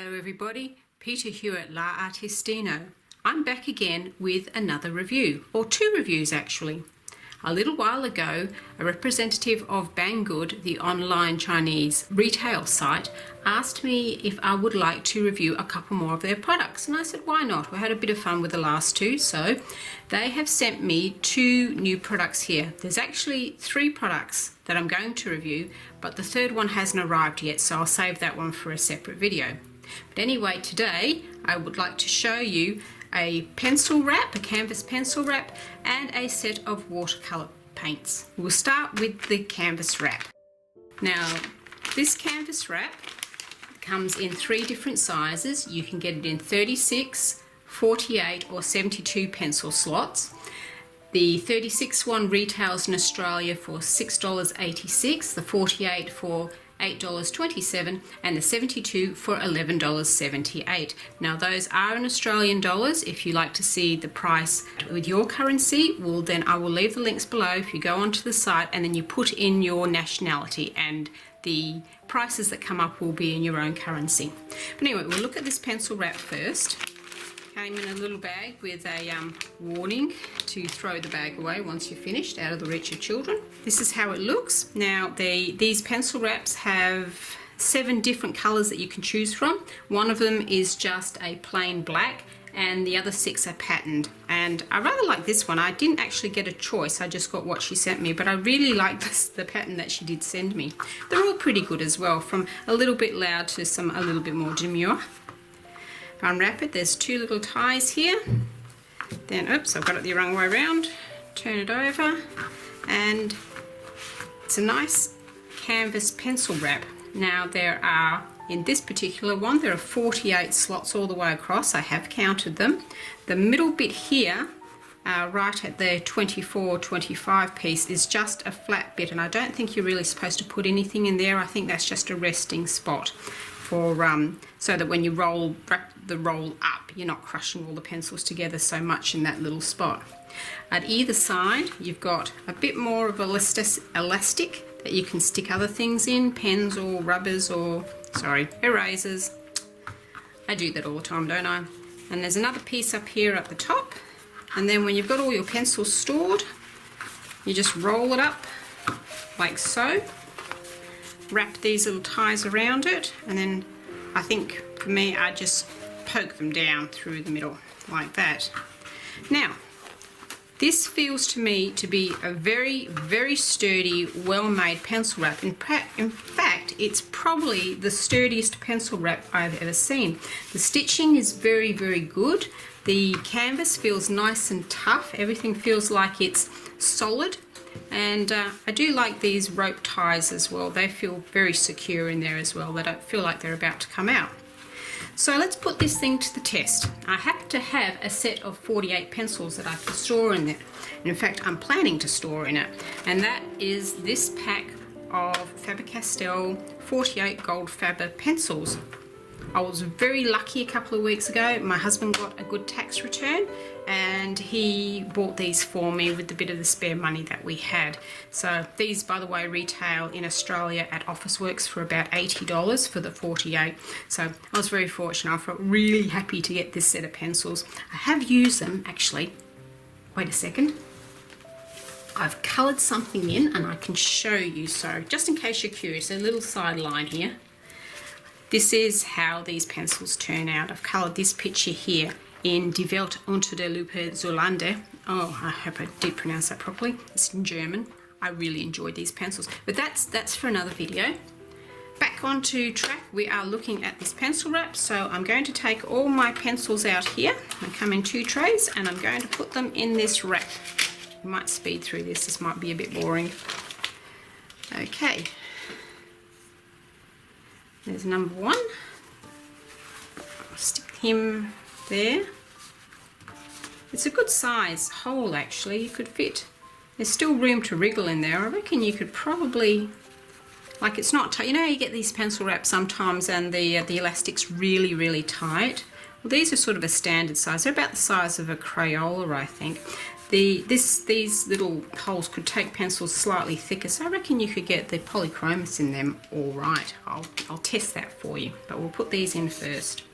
Hello everybody, Peter here at La Artistino. I'm back again with another review, or two reviews actually. A little while ago, a representative of Banggood, the online Chinese retail site, asked me if I would like to review a couple more of their products, and I said why not. We had a bit of fun with the last two, so they have sent me two new products here. There's actually three products that I'm going to review, but the third one hasn't arrived yet, so I'll save that one for a separate video. But anyway, today I would like to show you a pencil wrap, a canvas pencil wrap, and a set of watercolor paints. We'll start with the canvas wrap. Now, this canvas wrap comes in three different sizes. You can get it in 36, 48 or 72 pencil slots. The 36 one retails in Australia for $6.86, the 48 for $8.27 and the 72 for $11.78. Now those are in Australian dollars. If you like to see the price with your currency, well then I will leave the links below. If you go onto the site and then you put in your nationality, and the prices that come up will be in your own currency. But anyway, we'll look at this pencil wrap first. Came in a little bag with a warning to throw the bag away once you're finished, out of the reach of children. This is how it looks. Now these pencil wraps have 7 different colours that you can choose from. One of them is just a plain black and the other 6 are patterned, and I rather like this one. I didn't actually get a choice, I just got what she sent me, but I really like the pattern that she did send me. They're all pretty good as well, from a little bit loud to some a little bit more demure. Unwrap it, there's 2 little ties here, then oops, I've got it the wrong way around, turn it over, and it's a nice canvas pencil wrap. Now there are, in this particular one, there are 48 slots all the way across. I have counted them. The middle bit here, right at the 24-25 piece, is just a flat bit, and I don't think you're really supposed to put anything in there. I think that's just a resting spot for so that when you wrap the roll up, you're not crushing all the pencils together so much in that little spot. At either side, you've got a bit more of elastic that you can stick other things in, pens or rubbers or, sorry, erasers. I do that all the time, don't I? And there's another piece up here at the top, and then when you've got all your pencils stored, you just roll it up like so. Wrap these little ties around it, and then I think for me I just poke them down through the middle like that. Now this feels to me to be a very sturdy, well-made pencil wrap. In fact, it's probably the sturdiest pencil wrap I've ever seen. The stitching is very good. The canvas feels nice and tough. Everything feels like it's solid. And I do like these rope ties as well. They feel very secure in there as well. They don't feel like they're about to come out. So let's put this thing to the test. I happen to have a set of 48 pencils that I can store in it. In fact, I'm planning to store in it. And that is this pack of Faber-Castell 48 Gold Faber pencils. I was very lucky a couple of weeks ago. My husband got a good tax return and he bought these for me with a bit of the spare money that we had. So these, by the way, retail in Australia at Officeworks for about $80 for the 48. So I was very fortunate. I felt really happy to get this set of pencils. I have used them actually. Wait a second. I've coloured something in and I can show you, so just in case you're curious, a little sideline here. This is how these pencils turn out. I've coloured this picture here in Die Welt unter der Lupe Zolande. Oh, I hope I did pronounce that properly. It's in German. I really enjoyed these pencils. But that's for another video. Back onto track, we are looking at this pencil wrap. So I'm going to take all my pencils out here. They come in 2 trays and I'm going to put them in this wrap. I might speed through this. This might be a bit boring. Okay. There's number 1. I'll stick him there. It's a good size hole actually. You could fit. There's still room to wriggle in there. I reckon you could probably, like, it's not tight. You know, you get these pencil wraps sometimes and the elastic's really tight. Well, these are sort of a standard size. They're about the size of a Crayola, I think. these little holes could take pencils slightly thicker, so I reckon you could get the polychromos in them all right. I'll test that for you, but we'll put these in first.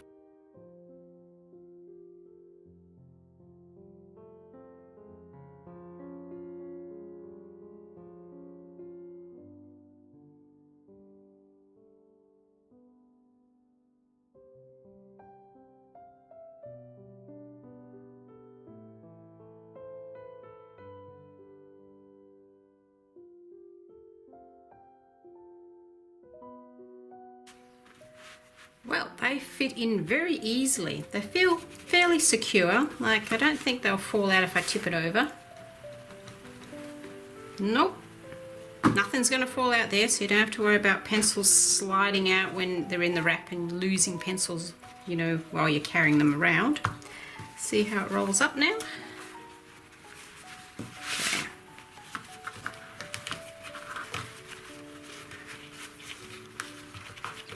Well, they fit in very easily. They feel fairly secure, like I don't think they'll fall out if I tip it over. Nope, nothing's going to fall out there, so you don't have to worry about pencils sliding out when they're in the wrap and losing pencils, you know, while you're carrying them around. See how it rolls up now? Okay.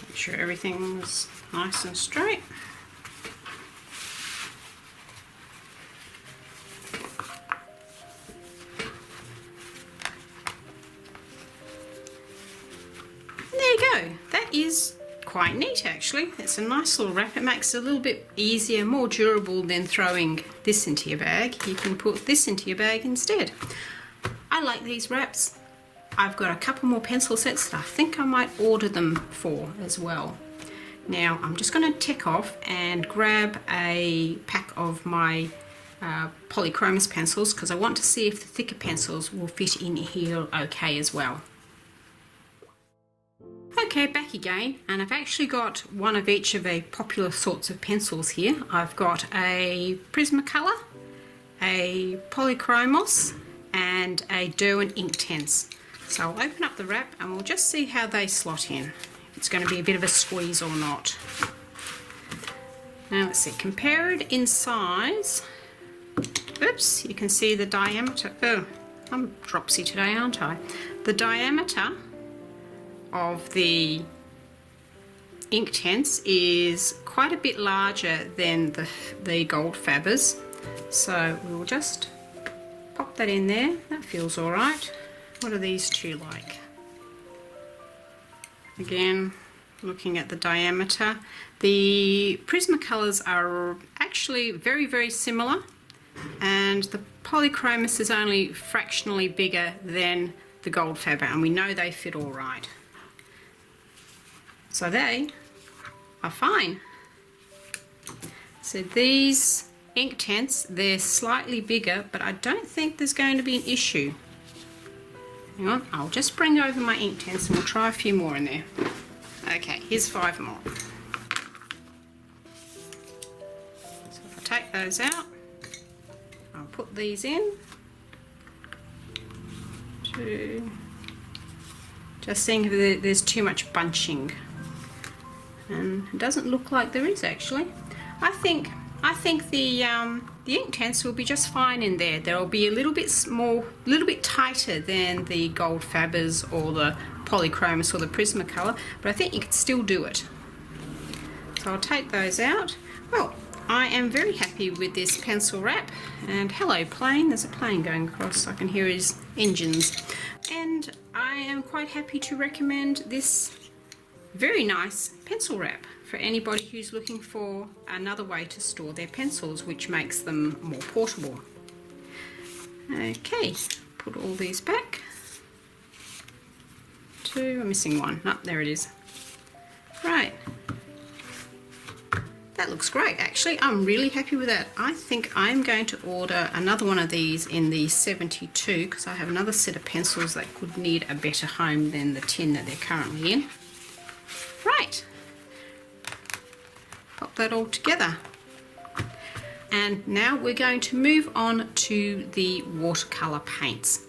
Make sure everything's nice and straight. That is quite neat actually. It's a nice little wrap. It makes it a little bit easier, more durable than throwing this into your bag. You can put this into your bag instead. I like these wraps. I've got a couple more pencil sets that I think I might order them for as well. Now I'm just going to tick off and grab a pack of my polychromos pencils because I want to see if the thicker pencils will fit in here okay as well. Okay, back again, and I've actually got one of each of the popular sorts of pencils here. I've got a Prismacolor, a Polychromos, and a Derwent Inktense. So I'll open up the wrap and we'll just see how they slot in. If it's going to be a bit of a squeeze or not. Now let's see, compare it in size. Oops, you can see the diameter. Oh, I'm dropsy today, aren't I? The diameter of the Inktense is quite a bit larger than the gold fabbers, so we'll just pop that in there. That feels all right. What are these two like? Again, looking at the diameter, the Prismacolors are actually very, very similar, and the Polychromos is only fractionally bigger than the gold fabber, and we know they fit all right. So they are fine. So these Inktense, they're slightly bigger, but I don't think there's going to be an issue. Hang on, I'll just bring over my Inktense and we'll try a few more in there. Okay, here's 5 more. So if I take those out, I'll put these in. 2. Just seeing if there's too much bunching. And it doesn't look like there is actually. I think the Inktense will be just fine in there. They'll be a little bit small, a little bit tighter than the gold fabbers or the Polychromos or the Prismacolor, but I think you could still do it. So I'll take those out. Well, I am very happy with this pencil wrap. And hello plane, there's a plane going across, I can hear his engines. And I am quite happy to recommend this very nice pencil wrap for anybody who's looking for another way to store their pencils, which makes them more portable. Okay, put all these back. 2, I'm missing one. No, there it is. Right. That looks great actually. I'm really happy with that. I think I'm going to order another one of these in the 72 because I have another set of pencils that could need a better home than the tin that they're currently in. Right, pop that all together. And now we're going to move on to the watercolour paints.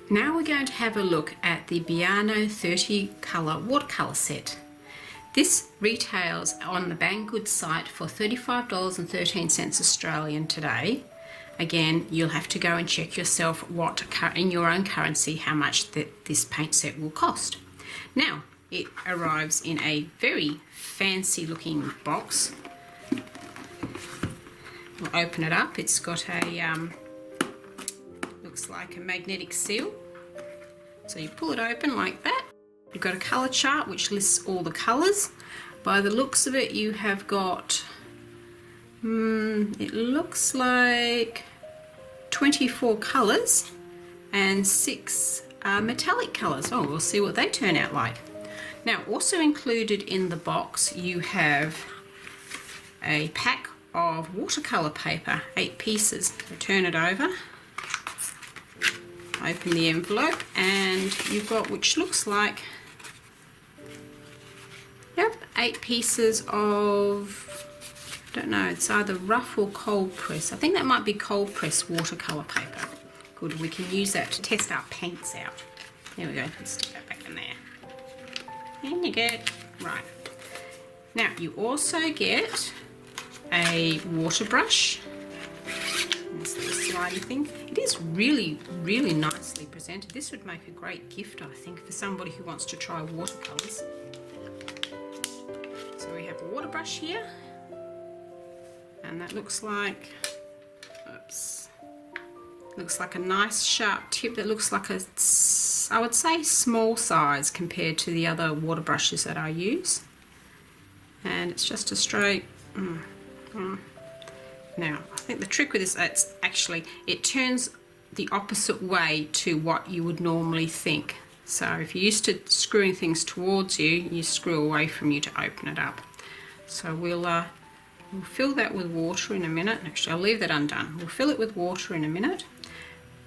Now we're going to have a look at the Bianyo 30 colour watercolour set. This retails on the Banggood site for $35.13 Australian today. Again, you'll have to go and check yourself what in your own currency how much this paint set will cost. Now, it arrives in a very fancy looking box. we'll open it up. It's got a, looks like a magnetic seal. So you pull it open like that. You've got a colour chart which lists all the colours. By the looks of it, you have got, it looks like 24 colours and 6 metallic colours. Oh, we'll see what they turn out like. Now, also included in the box, you have a pack of watercolour paper, 8 pieces. So turn it over, open the envelope, and you've got, which looks like, yep, 8 pieces of, I don't know, it's either rough or cold press. I think that might be cold press watercolour paper. Good, we can use that to test our paints out. There we go, let's stick that back in there. And you get, right. Now, you also get a water brush. This little slidey thing. It is really, really nicely presented. This would make a great gift, I think, for somebody who wants to try watercolours. So we have a water brush here. And that looks like, oops, looks like a nice sharp tip that looks like a, I would say, small size compared to the other water brushes that I use. And it's just a straight, Now, I think the trick with this, it's actually, it turns the opposite way to what you would normally think. So if you're used to screwing things towards you, you screw away from you to open it up. So we'll fill that with water in a minute. Actually, I'll leave that undone. We'll fill it with water in a minute.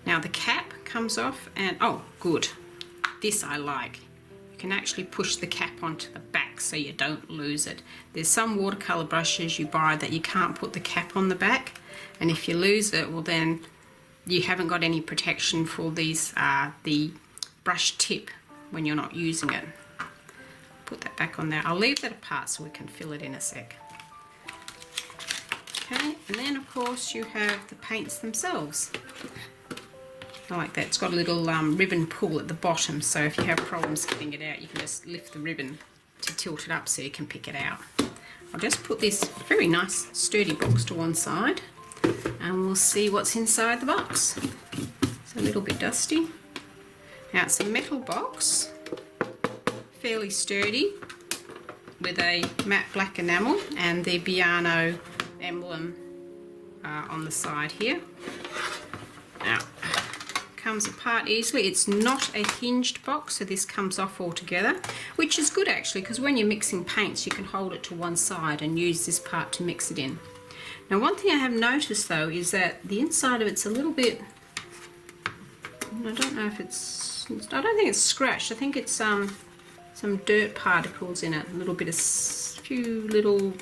Now the cap comes off and, oh, good. This I like. You can actually push the cap onto the back so you don't lose it. There's some watercolor brushes you buy that you can't put the cap on the back, and if you lose it, well then you haven't got any protection for these, the brush tip when you're not using it. Put that back on there. I'll leave that apart so we can fill it in a sec. Okay, and then of course you have the paints themselves. I like that. It's got a little ribbon pull at the bottom, so if you have problems getting it out, you can just lift the ribbon to tilt it up so you can pick it out. I'll just put this very nice sturdy box to one side and we'll see what's inside the box. It's a little bit dusty. Now it's a metal box, fairly sturdy, with a matte black enamel and the Bianyo emblem on the side here. Now, comes apart easily. It's not a hinged box, so this comes off altogether, which is good actually, because when you're mixing paints you can hold it to one side and use this part to mix it in. Now, one thing I have noticed though is that the inside of it's a little bit, I don't know if it's, I don't think it's scratched. I think it's some dirt particles in it, a little bit of few little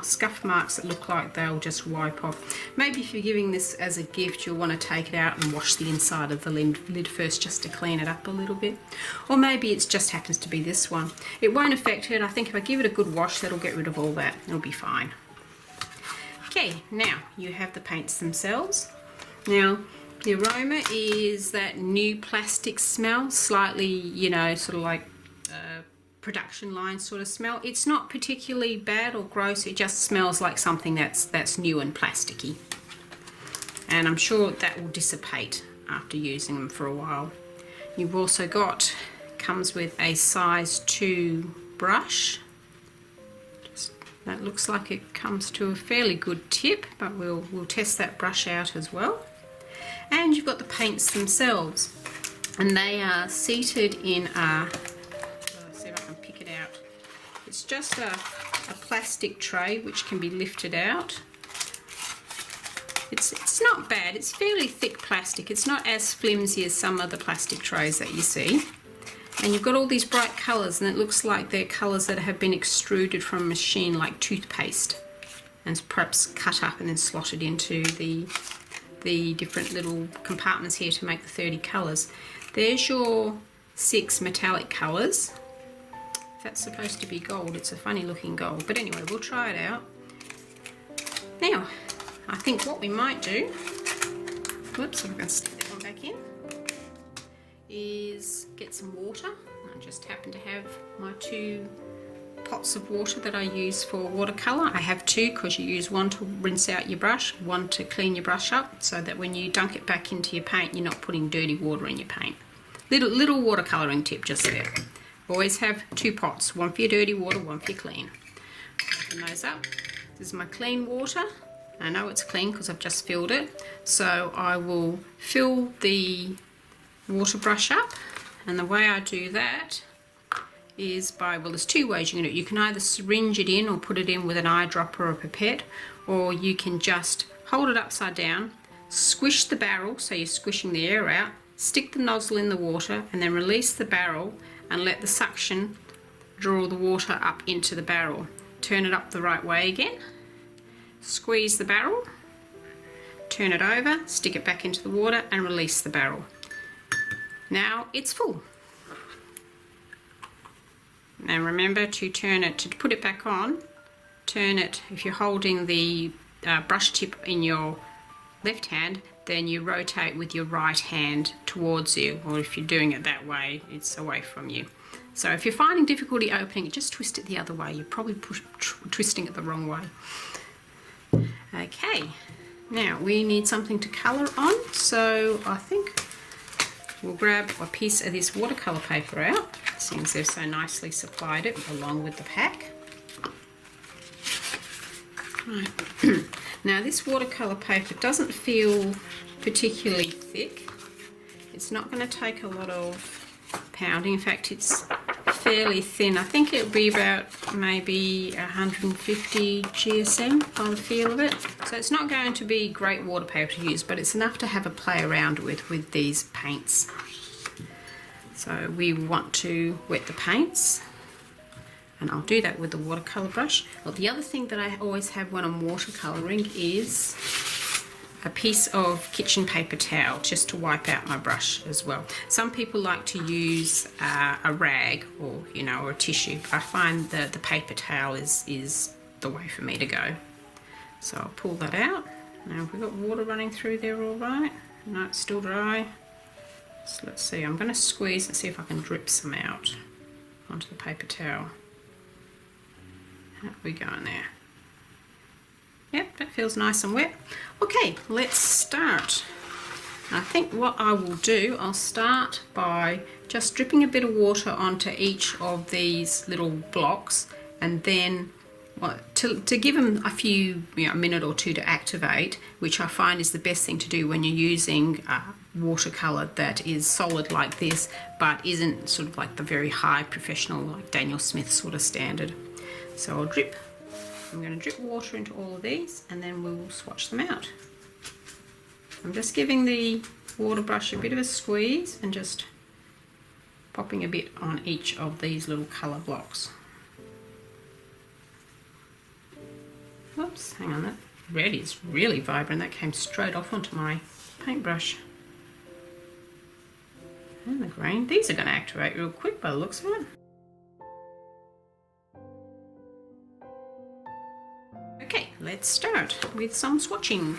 scuff marks that look like they'll just wipe off. Maybe if you're giving this as a gift, you'll want to take it out and wash the inside of the lid first just to clean it up a little bit. Or maybe it just happens to be this one. It won't affect it. I think if I give it a good wash, that'll get rid of all that. It'll be fine. Okay, now you have the paints themselves. Now, the aroma is that new plastic smell, slightly, you know, sort of like production line sort of smell. It's not particularly bad or gross, it just smells like something that's new and plasticky. And I'm sure that will dissipate after using them for a while. You've also got, comes with a size 2 brush. That looks like it comes to a fairly good tip, but we'll test that brush out as well. And you've got the paints themselves, and they are seated in a, let's see if I can pick it out. It's just a plastic tray which can be lifted out. It's not bad, it's fairly thick plastic. It's not as flimsy as some other plastic trays that you see. And you've got all these bright colours, and it looks like they're colours that have been extruded from a machine like toothpaste and perhaps cut up and then slotted into the different little compartments here to make the 30 colours. There's your 6 metallic colours. That's supposed to be gold. It's a funny looking gold, but anyway, we'll try it out. Now, I think what we might do, whoops, I'm going to stick that one back in, is get some water. I just happen to have my 2 pots of water that I use for watercolour. I have two because you use one to rinse out your brush, one to clean your brush up, so that when you dunk it back into your paint, you're not putting dirty water in your paint. Little watercolouring tip just there. Always have two pots, one for your dirty water, one for your clean. Open those up. This is my clean water. I know it's clean because I've just filled it. So I will fill the water brush up, and the way I do that is by, well, there's two ways you can do it. You can either syringe it in or put it in with an eyedropper or a pipette, or you can just hold it upside down, squish the barrel, so you're squishing the air out, stick the nozzle in the water and then release the barrel and let the suction draw the water up into the barrel. Turn it up the right way again, squeeze the barrel, turn it over, stick it back into the water and release the barrel. Now it's full. Now remember to turn it, to put it back on, turn it, if you're holding the brush tip in your left hand, then you rotate with your right hand towards you, or if you're doing it that way, it's away from you. So if you're finding difficulty opening it, just twist it the other way. You're probably twisting it the wrong way. Okay, now we need something to colour on, so I think we'll grab a piece of this watercolour paper out, since they've so nicely supplied it along with the pack. Right. Now this watercolour paper doesn't feel particularly thick. It's not going to take a lot of pounding. In fact, it's fairly thin. I think it'll be about maybe 150 GSM by the feel of it. So it's not going to be great water paper to use, but it's enough to have a play around with these paints. So we want to wet the paints, and I'll do that with the watercolour brush. Well, the other thing that I always have when I'm watercolouring is a piece of kitchen paper towel, just to wipe out my brush as well. Some people like to use a rag or, you know, or a tissue. I find that the paper towel is the way for me to go. So I'll pull that out. Now have we got water running through there all right? No, it's still dry. So let's see, I'm going to squeeze and see if I can drip some out onto the paper towel. How we go in there? Yep, that feels nice and wet. Okay, let's start. I think what I will do, I'll start by just dripping a bit of water onto each of these little blocks, and then to give them a few, a minute or two to activate, which I find is the best thing to do when you're using watercolour that is solid like this, but isn't sort of like the very high professional, like Daniel Smith sort of standard. So I'll drip. I'm going to drip water into all of these, and then we'll swatch them out. I'm just giving the water brush a bit of a squeeze and just popping a bit on each of these little colour blocks. Whoops, hang on, that red is really vibrant. That came straight off onto my paintbrush. And the green, these are going to activate real quick by the looks of it. Okay, let's start with some swatching.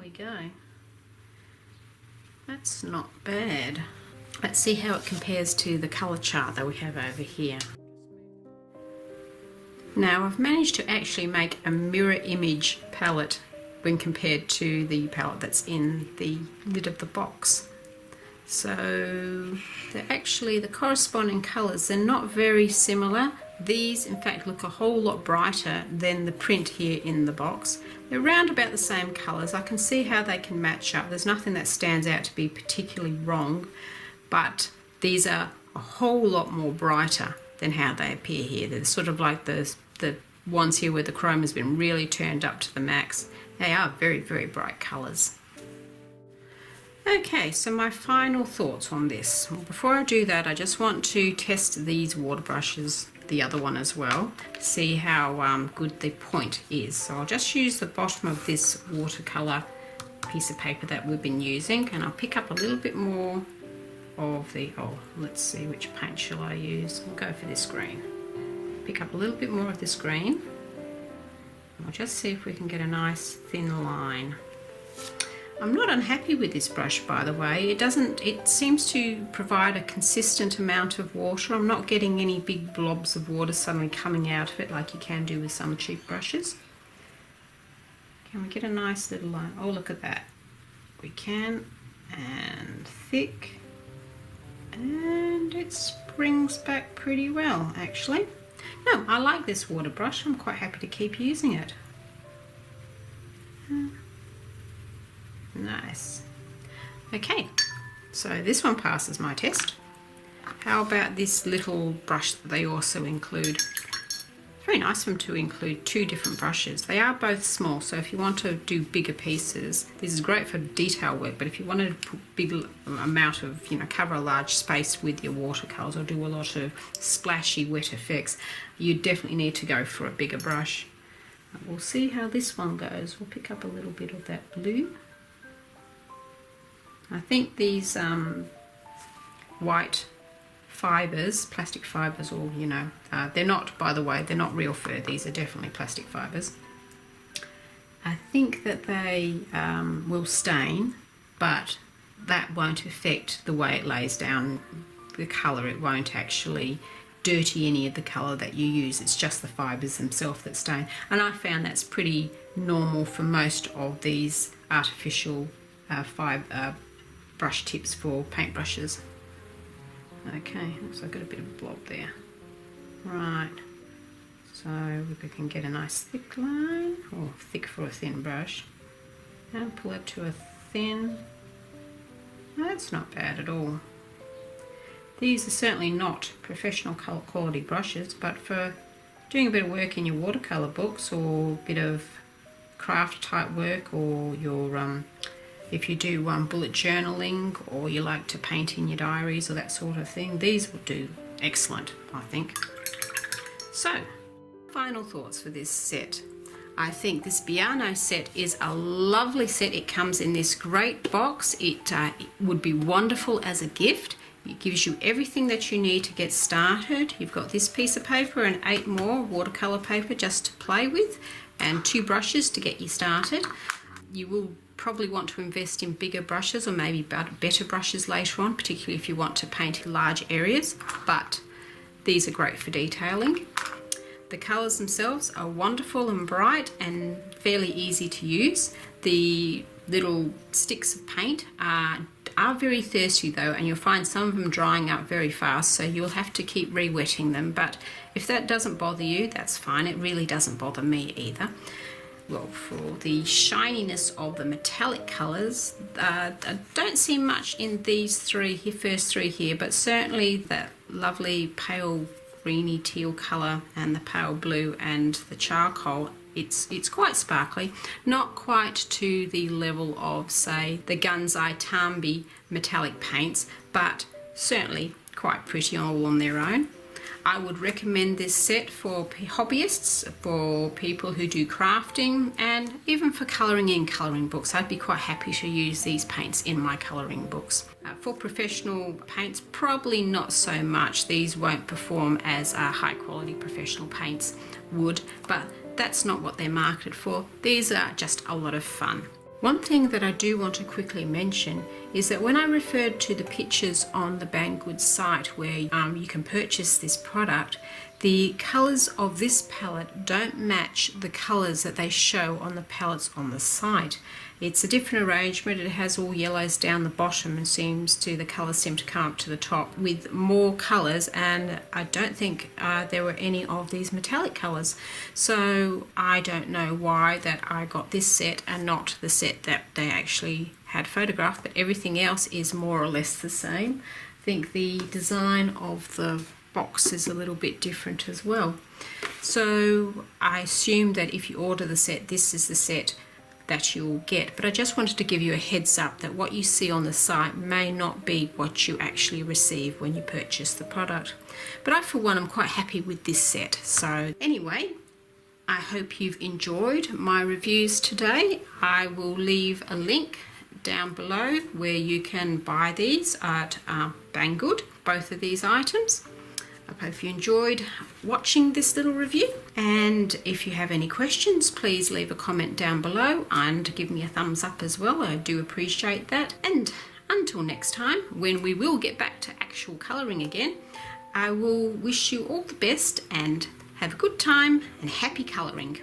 we go. That's not bad. Let's see how it compares to the colour chart that we have over here. Now I've managed to actually make a mirror image palette when compared to the palette that's in the lid of the box. So the corresponding colours, they're not very similar. These in fact look a whole lot brighter than the print here in the box. They're around about the same colours. I can see how they can match up. There's nothing that stands out to be particularly wrong, but these are a whole lot more brighter than how they appear here. They're sort of like the ones here where the chrome has been really turned up to the max. They are very, very bright colours. Okay, so my final thoughts on this. Well, before I do that, I just want to test these water brushes, the other one as well, to see how good the point is. So I'll just use the bottom of this watercolour piece of paper that we've been using, and I'll pick up a little bit more of the, let's see, which paint shall I use? I'll go for this green. Pick up a little bit more of this green. I'll just see if we can get a nice thin line. I'm not unhappy with this brush, by the way. It seems to provide a consistent amount of water. I'm not getting any big blobs of water suddenly coming out of it like you can do with some cheap brushes. Can we get a nice little line? Oh, look at that. We can. And thick. And it springs back pretty well, actually. No, I like this water brush. I'm quite happy to keep using it. Nice. Okay, so this one passes my test. How about this little brush that they also include? Very nice of them to include two different brushes. They are both small, so if you want to do bigger pieces, this is great for detail work, but if you wanted to put big amount of, cover a large space with your watercolors or do a lot of splashy wet effects, you definitely need to go for a bigger brush. We'll see how this one goes. We'll pick up a little bit of that blue. I think these white fibres, plastic fibres, or they're not, by the way, they're not real fur. These are definitely plastic fibres. I think that they will stain, but that won't affect the way it lays down the colour. It won't actually dirty any of the colour that you use. It's just the fibres themselves that stain, and I found that's pretty normal for most of these artificial brush tips for paintbrushes. Okay, looks like I've got a bit of a blob there. Right, so we can get a nice thick line, or thick for a thin brush, and pull it to a thin. That's not bad at all. These are certainly not professional quality brushes, but for doing a bit of work in your watercolour books or a bit of craft type work, or your if you do bullet journaling, or you like to paint in your diaries or that sort of thing, these will do excellent, I think. So, final thoughts for this set. I think this Bianyo set is a lovely set. It comes in this great box. It would be wonderful as a gift. It gives you everything that you need to get started. You've got this piece of paper and 8 more watercolour paper just to play with, and 2 brushes to get you started. You will probably want to invest in bigger brushes, or maybe better brushes later on, particularly if you want to paint large areas, but these are great for detailing. The colours themselves are wonderful and bright and fairly easy to use. The little sticks of paint are very thirsty though, and you'll find some of them drying up very fast, so you'll have to keep re-wetting them, but if that doesn't bother you, that's fine. It really doesn't bother me either. Well, for the shininess of the metallic colours, I don't see much in these first three here, but certainly that lovely pale greeny teal colour and the pale blue and the charcoal, it's quite sparkly. Not quite to the level of, say, the Gunzai Tambi metallic paints, but certainly quite pretty all on their own. I would recommend this set for hobbyists, for people who do crafting, and even for colouring in colouring books. I'd be quite happy to use these paints in my colouring books. For professional paints, probably not so much. These won't perform as high quality professional paints would, but that's not what they're marketed for. These are just a lot of fun. One thing that I do want to quickly mention is that when I referred to the pictures on the Banggood site where you can purchase this product, the colours of this palette don't match the colours that they show on the palettes on the site. It's a different arrangement. It has all yellows down the bottom and the colours seem to come up to the top with more colours, and I don't think there were any of these metallic colours. So I don't know why that I got this set and not the set that they actually had photographed, but everything else is more or less the same. I think the design of the box is a little bit different as well. So I assume that if you order the set, this is the set that you'll get, but I just wanted to give you a heads up that what you see on the site may not be what you actually receive when you purchase the product. But I, for one, am quite happy with this set. So anyway, I hope you've enjoyed my reviews today. I will leave a link down below where you can buy these at Banggood, both of these items. I hope you enjoyed watching this little review, and if you have any questions, please leave a comment down below and give me a thumbs up as well. I do appreciate that. And until next time, when we will get back to actual colouring again, I will wish you all the best and have a good time and happy colouring.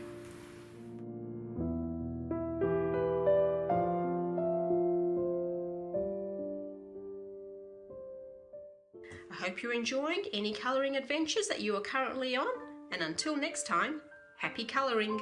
I hope you're enjoying any colouring adventures that you are currently on, and until next time, happy colouring!